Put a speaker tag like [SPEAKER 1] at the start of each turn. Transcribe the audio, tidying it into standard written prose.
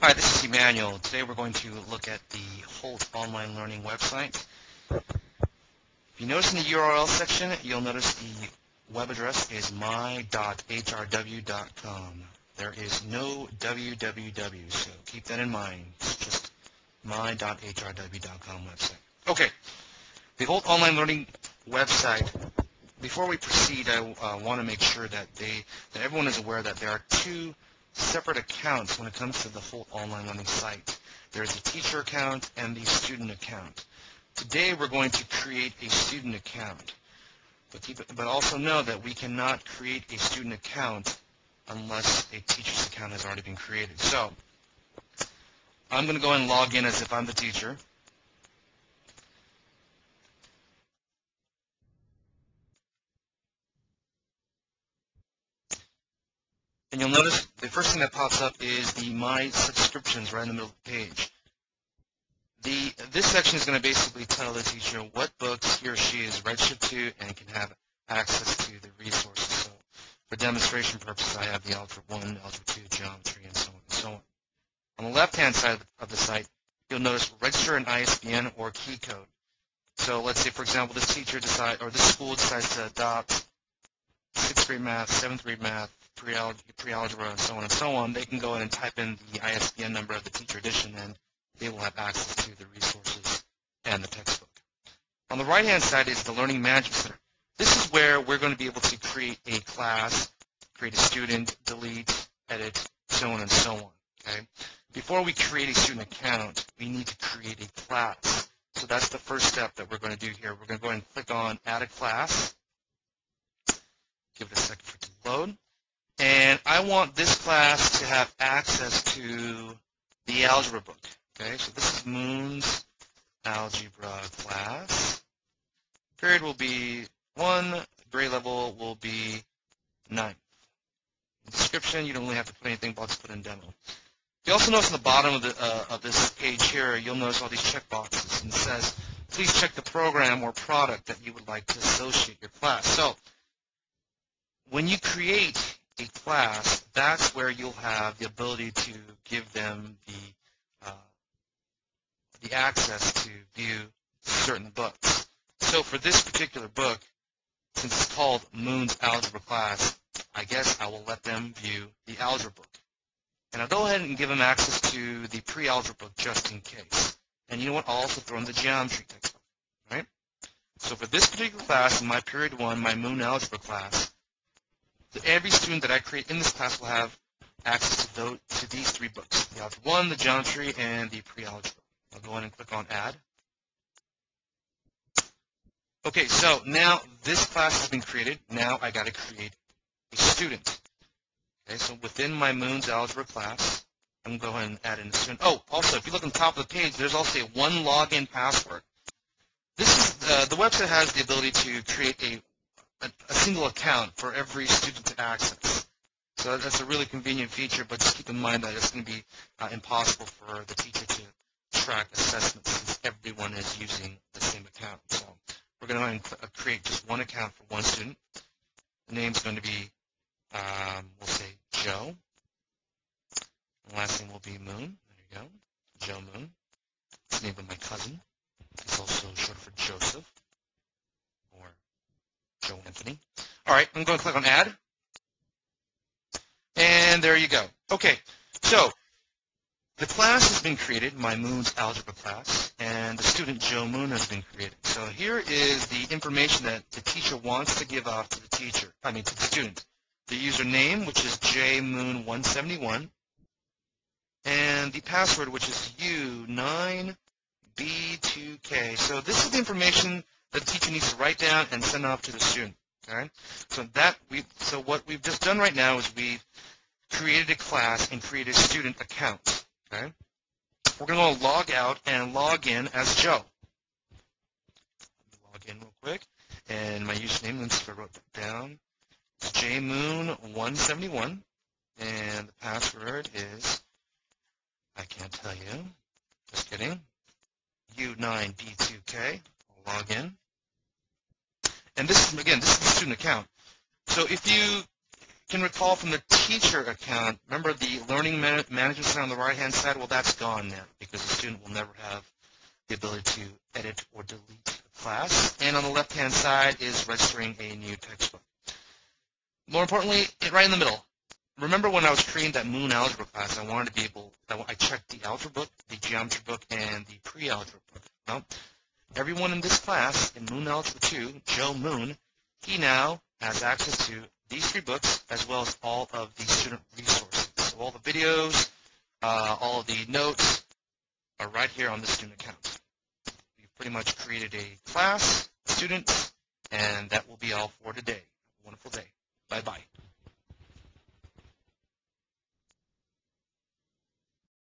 [SPEAKER 1] Hi, this is Emmanuel. Today we're going to look at the Holt online learning website. If you notice in the URL section, you'll notice the web address is my.hrw.com. There is no www, so keep that in mind. It's just my.hrw.com website. Okay, the Holt online learning website. Before we proceed, I want to make sure that everyone is aware that there are two separate accounts when it comes to the Holt online learning site. There's a teacher account and the student account. Today we're going to create a student account, but also know that we cannot create a student account unless a teacher's account has already been created. So I'm going to go ahead and log in as if I'm the teacher. And you'll notice the first thing that pops up is the My Subscriptions right in the middle of the page. This section is going to basically tell the teacher what books he or she is registered to and can have access to the resources. So for demonstration purposes, I have the Algebra 1, Algebra 2, Geometry, and so on and so on. On the left-hand side of the site, you'll notice register an ISBN or key code. So let's say, for example, this teacher decides, or this school decides to adopt 6th grade math, 7th grade math, pre-algebra, and so on and so on. They can go in and type in the ISBN number of the teacher edition, and they will have access to the resources and the textbook. On the right-hand side is the Learning Management Center. This is where we're going to be able to create a class, create a student, delete, edit, so on and so on. Okay? Before we create a student account, we need to create a class. So that's the first step that we're going to do here. We're going to go ahead and click on Add a Class. Give it a second for it to load. And I want this class to have access to the algebra book. Okay, so this is Moon's algebra class. Period will be 1, grade level will be 9. Description, you don't really have to put anything, but I'll just put in demo. You also notice on the bottom of this page here, you'll notice all these checkboxes. And it says, please check the program or product that you would like to associate your class. So when you create a class, that's where you'll have the ability to give them the access to view certain books. So for this particular book, since it's called Moon's Algebra Class, I guess I will let them view the algebra book. And I'll go ahead and give them access to the pre-algebra book just in case. And you know what? I'll also throw in the geometry textbook. Right? So for this particular class, in my Period 1, my Moon Algebra class, every student that I create in this class will have access to these three books, the Algebra 1, the Geometry, and the pre-algebra. I'll go ahead and click on Add. Okay, so now this class has been created. Now I got to create a student. Okay, so within my Moon's Algebra class, I'm going to go ahead and add in a student. Oh, also, if you look on the top of the page, there's also a one login password. This is the website has the ability to create a single account for every student to access. So that's a really convenient feature, but just keep in mind that it's going to be impossible for the teacher to track assessments since everyone is using the same account. So we're going to go ahead and create just one account for one student. The name's going to be, we'll say Joe. The last name will be Moon. There you go, Joe Moon. It's the name of my cousin. It's also short for Joseph or Joe Anthony. All right, I'm going to click on Add. And there you go. Okay, so the class has been created, my Moon's Algebra class, and the student Joe Moon has been created. So here is the information that the teacher wants to give off to the to the student. The username, which is jmoon171, and the password, which is U9B2K. So this is the information that the teacher needs to write down and send off to the student. Okay? So what we've just done right now is we've created a class and created a student account. Okay? We're going to log out and log in as Joe. Log in real quick. And my username, let's see if I wrote that down. It's jmoon171. And the password is, I can't tell you. Just kidding. U9B2K. I'll log in. And this is, again, this is the student account. So if you can recall from the teacher account, remember the learning management center on the right-hand side? Well, that's gone now because the student will never have the ability to edit or delete a class. And on the left-hand side is registering a new textbook. More importantly, right in the middle, remember when I was creating that Moon Algebra class, I wanted to be able, I checked the algebra book, the geometry book, and the pre-algebra book. Well, everyone in this class, in Moon Algebra 2, Joe Moon, he now has access to these 3 books as well as all of the student resources. So all the videos, all of the notes are right here on the student account. We've pretty much created a class, students, and that will be all for today. Have a wonderful day. Bye-bye.